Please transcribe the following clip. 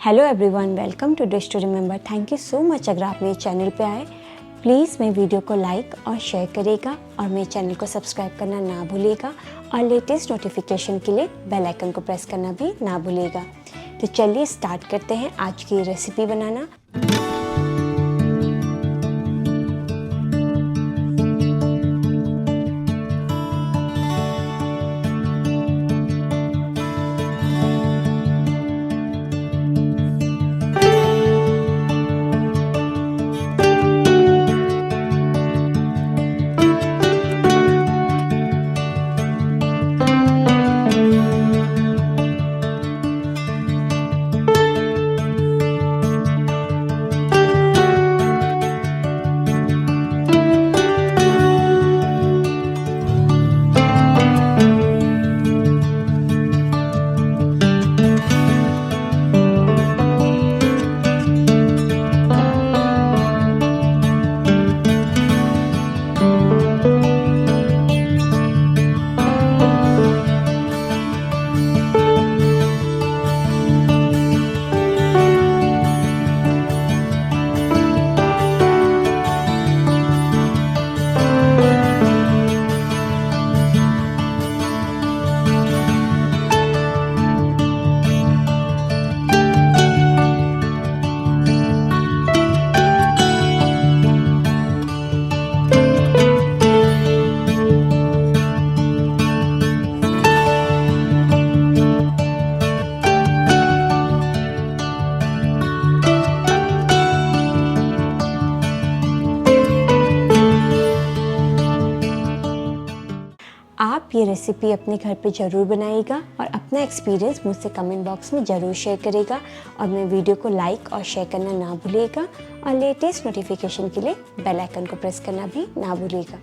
Hello everyone, welcome to dish to remember. Thank you so much अगर आप मेरे channel पे आए। प्लीज़ मेरे वीडियो को लाइक और शेयर करिएगा और मेरे चैनल को सब्सक्राइब करना ना भूलिएगा और लेटेस्ट नोटिफिकेशन के लिए बेल आइकन को प्रेस करना भी ना भूलिएगा। तो चलिए स्टार्ट करते हैं आज की रेसिपी बनाना। आप ये रेसिपी अपने घर पे ज़रूर बनाइएगा और अपना एक्सपीरियंस मुझसे कमेंट बॉक्स में ज़रूर शेयर करिएगा और मेरे वीडियो को लाइक और शेयर करना ना भूलिएगा और लेटेस्ट नोटिफिकेशन के लिए बेल आइकन को प्रेस करना भी ना भूलिएगा।